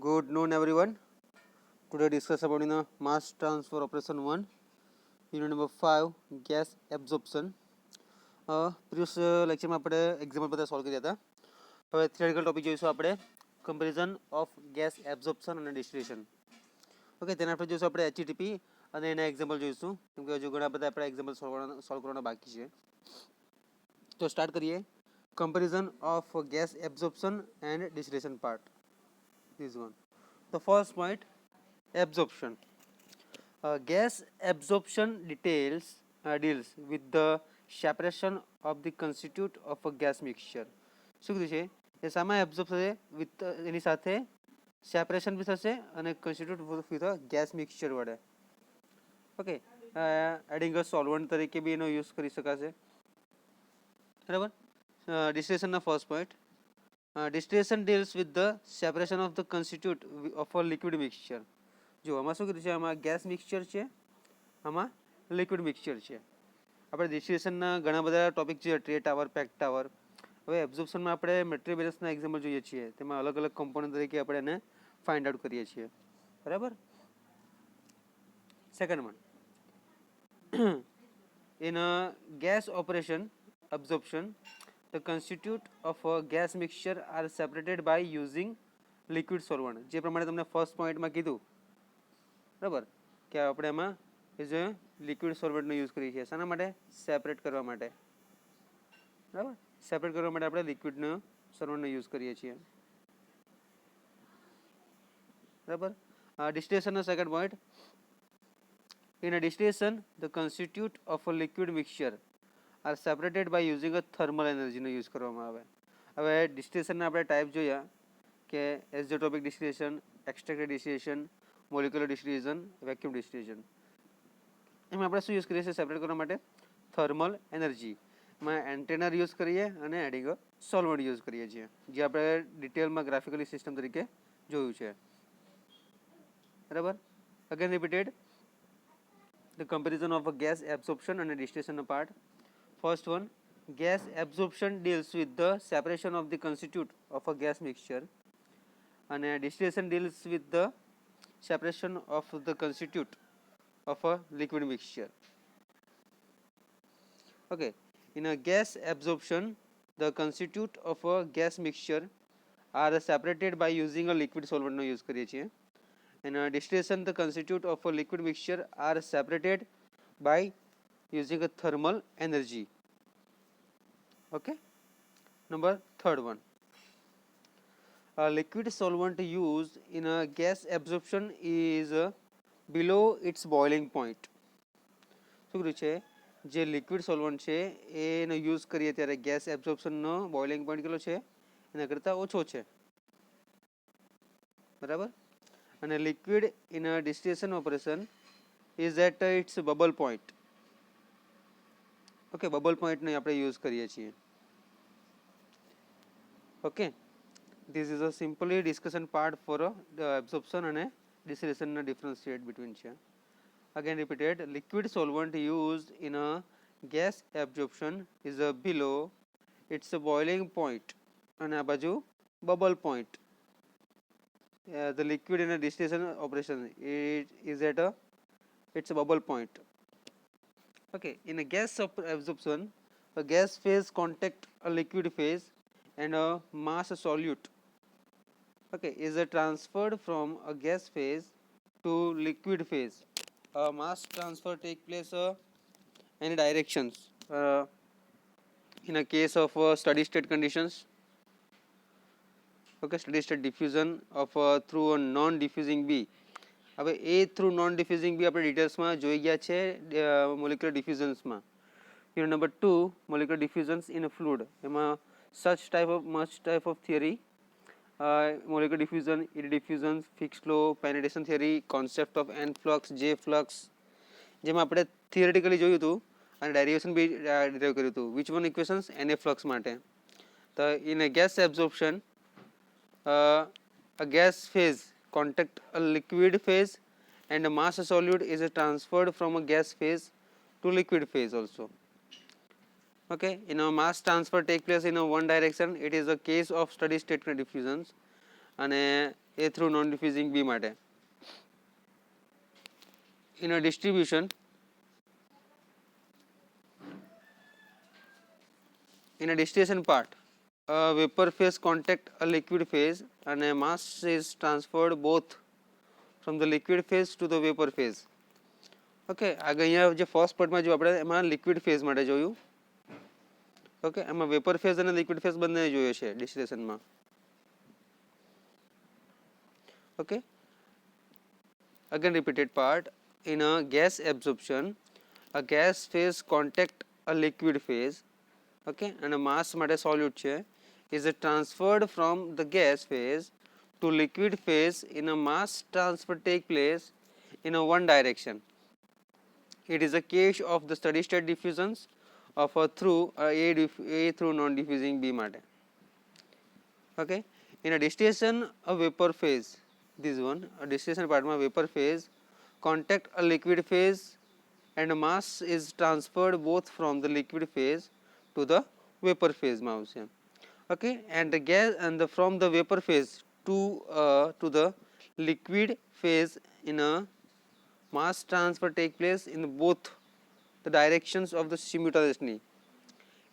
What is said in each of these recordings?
Good noon, everyone. Today discuss about mass transfer operation 1, unit number 5, gas absorption. Previous લેક્ચરમાં આપણે example બધા solve કર્યા હતા. હવે થિયરિકલ ટોપિક જોઈશું આપણે કમ્પેરિઝન ઓફ ગેસ એબ્ઝોર્પ્શન અને ડિસ્ટિલેશન. ઓકે, તેના આપણે જોઈશું આપણે એચટીપી અને એના એક્ઝામ્પલ જોઈશું કેમ કે હજુ ઘણા બધા આપણે એક્ઝામ્પલ સોલ્વ કરવાના બાકી છે. તો સ્ટાર્ટ કરીએ. Comparison of gas absorption and distillation part. This one. The first point, absorption. Gas absorption deals with the separation of the constituent of a gas mixture. શું કીધું છે એ સામે એબ્ઝોર્બ થશે વિથ એની સાથે સેપરેશન બી થશે અને constitute with gas mixture વડે. Okay, adding a solvent તરીકે બી એનો યુઝ કરી શકાશે. બરાબર. ડિસ્ટિલેશનના first point. Distillation deals with the separation of the constituent of a liquid mixture. જો આમાં શું કીધું છે, આમાં ગેસ મિક્સચર છે, આમાં લિક્વિડ મિક્સચર છે. આપણે ડિસ્ટિલેશનના ઘણા બધા ટોપિક છે, ટ્રે ટાવર, પેક ટાવર. હવે એબ્ઝોર્પ્શનમાં આપણે મટીરિયલ બેલેન્સના એક્ઝામ્પલ જોઈએ છીએ, તેમાં અલગ અલગ કમ્પોનન્ટ તરીકે આપણે એને ફાઇન્ડ આઉટ કરીએ છીએ. બરાબર. Second one, in gas operation absorption, the constituent of a gas mixture are separated by using liquid solvent. જે પ્રમાણે તમને ફર્સ્ટ પોઈન્ટમાં કીધું, બરાબર, કે આપણે એમાં એઝ અ લિક્વિડ સોલ્વન્ટનો યુઝ કરીએ છીએ. શાના માટે? સેપરેટ કરવા માટે. બરાબર, સેપરેટ કરવા માટે આપણે લિક્વિડનો સોલ્વન્ટનો યુઝ કરીએ છીએ. બરાબર. ડિસ્ટિલેશનનો second point. In a distillation, the constituent of a liquid mixture are separated by using a thermal energy નો યુઝ કરવામાં આવે. હવે ડિસ્ટિલેશનના આપણે ટાઈપ જોયા કે azeotropic distillation, extracted distillation, molecular distillation, vacuum distillation. એમાં આપણે શું યુઝ કરીએ છીએ સેપરેટ કરવા માટે? Thermal energy. એમાં એન્ટેનર યુઝ કરીએ અને એડિંગ સોલ્વન્ટ યુઝ કરીએ છીએ, જે આપણે ડિટેલમાં ગ્રાફિકલી સિસ્ટમ તરીકે જોયું છે. બરાબર. Again repeated, the comparison of a gas absorption and distillation part. First one, gas absorption deals with the separation of the constituent of a gas mixture, and distillation deals with the separation of the constituent of a liquid mixture. Okay, in a gas absorption, the constituent of a gas mixture are separated by using a liquid solvent નો use કરીએ છીએ. In distillation, the constituent of a liquid mixture are separated by using a thermal energy. Okay. Number third one, a liquid solvent used in a gas absorption is below its boiling point. શું કર્યું છે, જે liquid solvent છે એનો use કરીએ ત્યારે gas એબ્ઝોર્પ્શનનો boiling point કેટલો છે? એના કરતાં ઓછો છે. બરાબર. અને liquid in a distillation operation is at its bubble point. Okay, bubble પોઈન્ટને આપણે યુઝ કરીએ છીએ. Okay, this is a simply discussion part for the absorption and distillation differentiate between છે. Again repeated, liquid solvent used in a gas absorption is below its boiling point and આ બાજુ bubble point. The liquid in a distillation operation it is at its bubble point. Okay, in a gas absorption, a gas phase contact a liquid phase and a mass solute, okay, is transferred from a gas phase to liquid phase. Mass transfer take place in directions. In a case of steady state conditions, okay, steady state diffusion of through a non diffusing B. હવે એ through non ડિફ્યુઝિંગ બી આપણે ડિટેલ્સમાં જોઈ ગયા છે molecular ડિફ્યુઝન્સમાં. Unit number 2, molecular diffusions in a fluid. એમાં much type of theory, molecular diffusion, eddy diffusion, fixed flow, penetration theory, concept of n flux, j flux, જેમાં આપણે theoretically જોયું હતું અને ડેરિવેશન બી ડેરાઇવ કર્યું હતું. Which one equations? Na flux માટે. તો in a gas absorption, a gas phase contact a liquid phase and a mass solute is transferred from a gas phase to liquid phase also. Okay, in a mass transfer take place in a one direction. It is a case of steady state diffusions. અને A through non diffusing B માટે. In a distribution, in a distillation part, a vapor phase contact a liquid phase and a mass is transferred both from the liquid phase to the vapor phase. Okay, આગળ અહીંયા જે first પાર્ટમાં જો આપણે એમાં liquid phase માટે જોયું. Okay, એમાં vapour phase અને લિક્વિડ ફેઝ બંને જોયો છે ડિસ્ટિલેશનમાં. Okay, again repeated part. In a gas absorption, a gas phase contact a liquid phase, okay, and a mass માટે solute છે, is transferred from the gas phase to liquid phase in a mass transfer take place in a one direction. It is a case of the steady state diffusions of a through A through non diffusing B માટે. Okay, in a distillation a vapor phase, this one a distillation part માં vapor phase contact a liquid phase and mass is transferred both from the liquid phase to the vapor phase માં આવશે. Okay, and the gas and the from the vapor phase to the liquid phase in a mass transfer take place in both the directions of the simultaneously.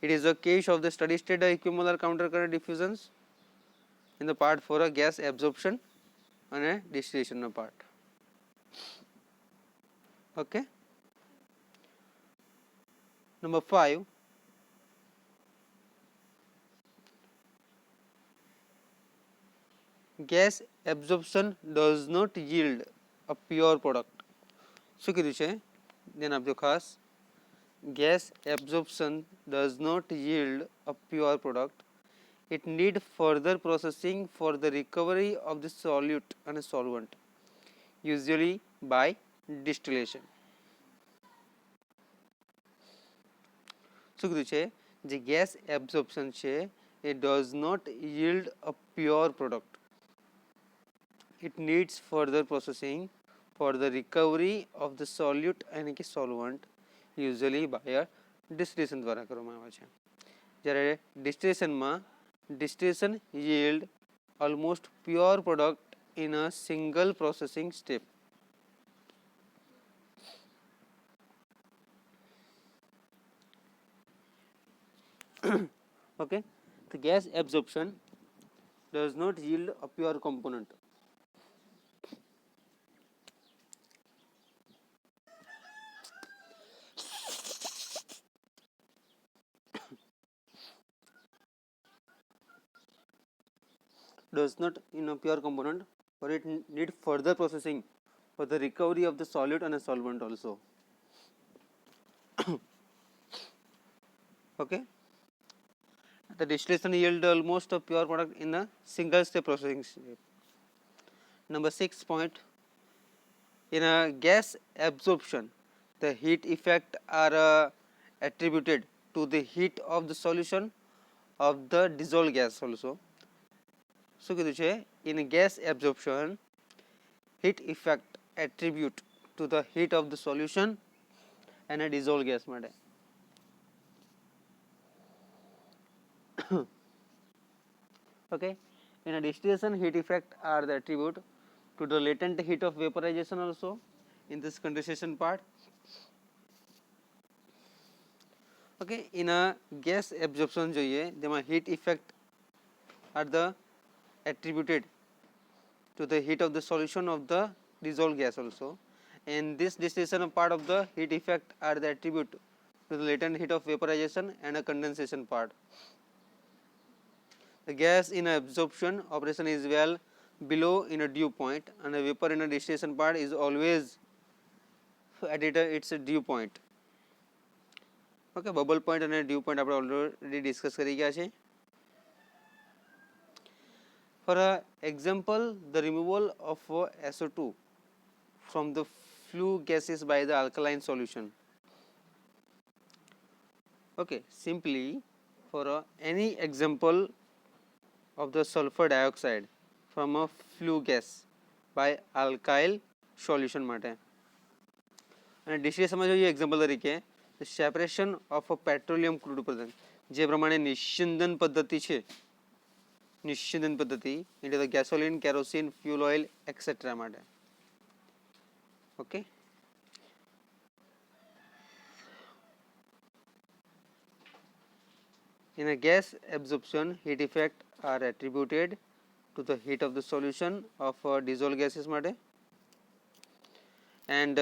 It is a case of the steady state equimolar countercurrent diffusions in the part for a gas absorption and a distillation part. Okay, number 5, gas absorption does not yield a pure product. શું કીધું છે ધ્યાન આપજો ખાસ. Gas absorption does not yield a pure product. It need further processing for the recovery of the solute and solvent, usually by distillation. શું કીધું છે જે ગેસ એબ્ઝોર્પ્શન છે it does not yield a pure product. It needs further processing for the recovery of the solute and solvent, usually by a distillation દ્વારા કરવામાં આવે છે. જ્યારે ડિસ્ટિલેશનમાં distillation yield almost pure product in a single processing step. Okay, the gas absorption does not yield a pure component. Does not in a pure component, but it need further processing for the recovery of the solute and a solvent also. Okay, the distillation yield almost a pure product in a single step processing step. Number 6 point, in a gas absorption the heat effect are attributed to the heat of the solution of the dissolved gas also. શું કીધું છે in a gas absorption heat effect attribute to the heat of the solution and a dissolved gas માટે. Okay, in a distillation heat effect are the attribute to the latent heat of vaporization also in this condensation part. Okay, in a gas absorption જોઈએ જેમાં heat effect are the attributed to the heat of the solution of the dissolved gas also, and this distillation part of the heat effect are the attribute to the latent heat of vaporization and a condensation part. The gas in absorption operation is well below in a dew point, and a vapor in a distillation part is always at its dew point. Okay, bubble point and dew point આપણે already discuss કરી ગયા છે. For example, the removal of SO2 from the flue gases by the alkaline solution. Okay, simply for any example of the sulfur dioxide from a flue gas by alkyl solution માટે. અને ડિસ્ટિલેશનમાં જોઈએ example તરીકે separation of a petroleum crude પદાર્થ જે પ્રમાણે નિસ્યંદન પદ્ધતિ છે નિશ્ચિદન પદ્ધતિ એટલે તો gasoline, kerosene, fuel oil etcetera માટે. Okay, in a gas absorption, heat effect are attributed to the heat of the solution of dissolved gases માટે. And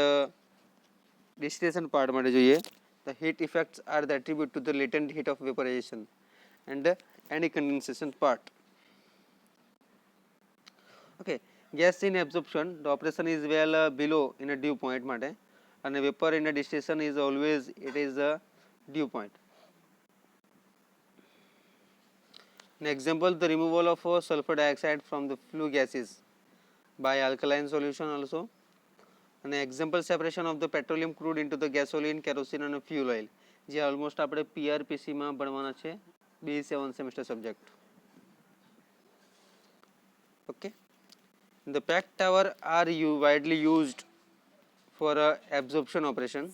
distillation part માટે જોઈએ, the heat effects are the attribute to the latent heat of vaporization and any condensation part. Okay, gas in absorption, the operation is well below in a dew point માટે, and vapor in a distillation is always it is a dew point. An example, the removal of sulfur dioxide from the flue gases by alkaline solution also. An example, separation of the petroleum crude into the gasoline, kerosene and fuel oil, જે almost આપણે PRPC માં ભણવાના છે, BE7 semester subject. Okay, the pack tower are widely used for absorption operation,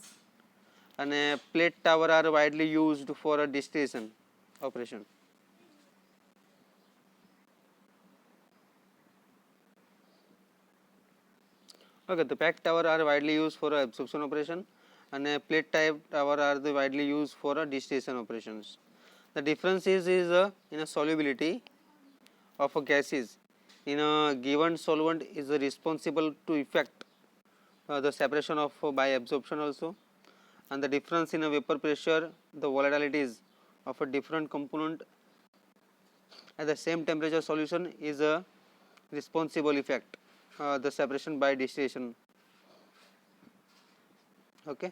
and plate tower are widely used for a distillation operation. Okay, the pack tower are widely used for absorption operation, and plate type tower are the widely used for distillation operations. The difference is in a solubility of a gases in a given solvent is responsible to effect the separation of by absorption also, and the difference in a vapor pressure, the volatilities of a different component at the same temperature solution is a responsible effect the separation by distillation. Okay,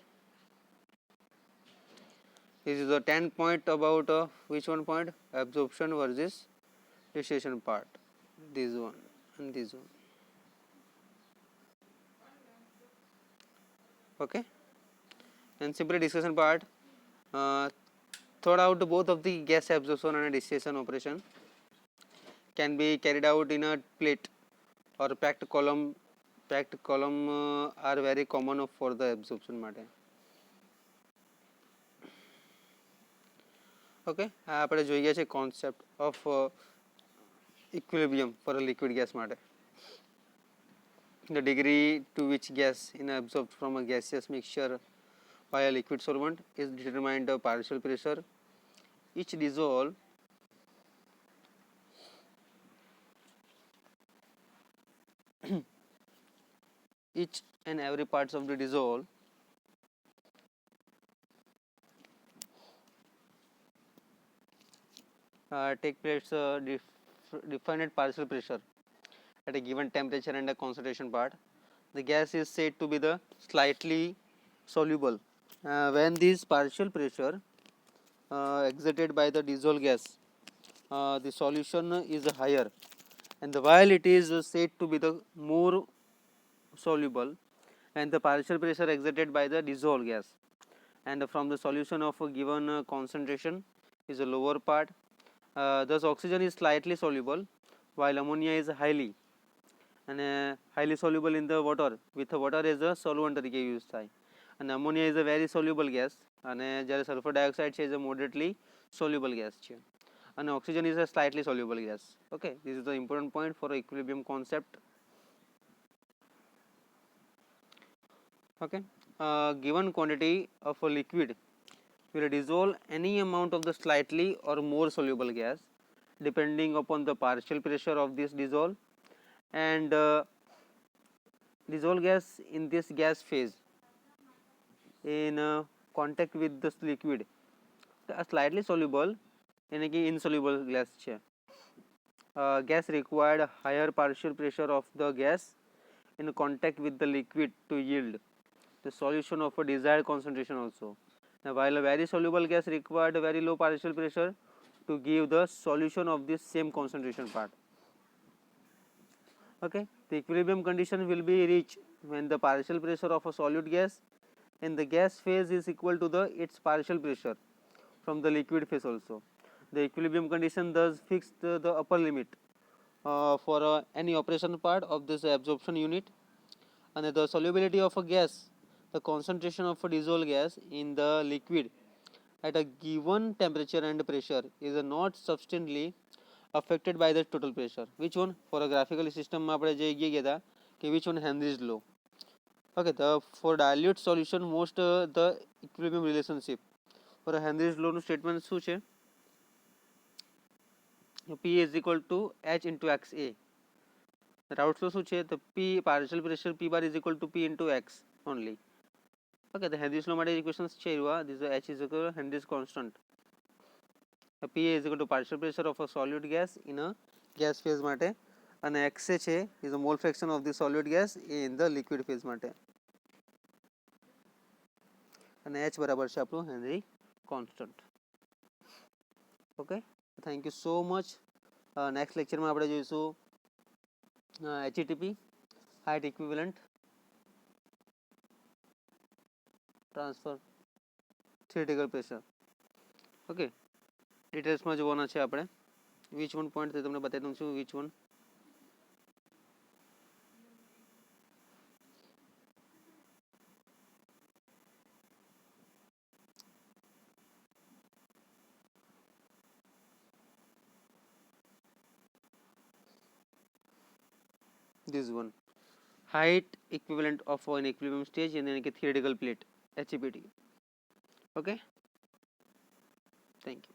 this is the 10 point about which one point, absorption versus distillation part, this one and this one. Okay, and simply discussion part, thought out both of the gas absorption and distillation operation can be carried out in a plate or packed column. Packed column are very common for the absorption માટે. Okay, આપણે જોઈએ છે concept of equilibrium for a liquid gas માટે. The degree to which gas is absorbed from a gaseous mixture by a liquid solvent is determined by partial pressure. Each dissolve each and every parts of the dissolve take place defined partial pressure at a given temperature and a concentration part. The gas is said to be the slightly soluble when this partial pressure exerted by the dissolved gas, the solution is higher, and while it is said to be the more soluble and the partial pressure exerted by the dissolved gas, and from the solution of a given concentration is a lower part. Thus oxygen is slightly soluble while ammonia is highly soluble in the water, with water as a solvent તરીકે use થાય, અને ammonia is a very soluble gas, અને જ્યારે sulfur dioxide છે is a moderately soluble gas છે, અને oxygen is a slightly soluble gas. Okay, this is the important point for equilibrium concept. Okay, given quantity of a liquid will dissolve any amount of the slightly or more soluble gas depending upon the partial pressure of this dissolve, and dissolved gas in this gas phase in contact with this liquid slightly soluble यानी कि insoluble gas છે. Gas required higher partial pressure of the gas in contact with the liquid to yield the solution of a desired concentration also. Now, while a very soluble gas required a very low partial pressure to give the solution of this same concentration part. Okay, the equilibrium condition will be reached when the partial pressure of a solid gas in the gas phase is equal to the its partial pressure from the liquid phase also. The equilibrium condition thus fix the upper limit for any operation part of this absorption unit, and the solubility of a gas, the concentration of a dissolved gas in the liquid at a given temperature and pressure is not substantially affected by the total pressure. Which one? For a graphical system માં આપણે જે ગયા હતા કે which one? Henry's law. Okay, for dilute solution most the equilibrium relationship. For a Henry's law નું statement શું છે? P is equal to H into XA. Route flow શું છે? તો P partial pressure P bar is equal to P into X only. Okay, the Henry's law માટે equations છે એવા. This is H is equal to Henry's constant. P is equal to partial pressure of a solid gas in a gas phase માટે, અને XA છે is the mole fraction of the solid gas in the liquid phase માટે, અને H બરાબર છે આપણું Henry constant. Okay, thank you so much. Next લેક્ચરમાં આપણે જોઈશું HETP, height equivalent transfer theoretical pressure. Okay, ડિટેલ્સમાં જોવાના છે આપણે. વિચ વન પોઈન્ટ તમને બતાવી દઉં છું. Which one? This one, height equivalent of an equilibrium stage in a theoretical plate, HEPT. Okay, thank you.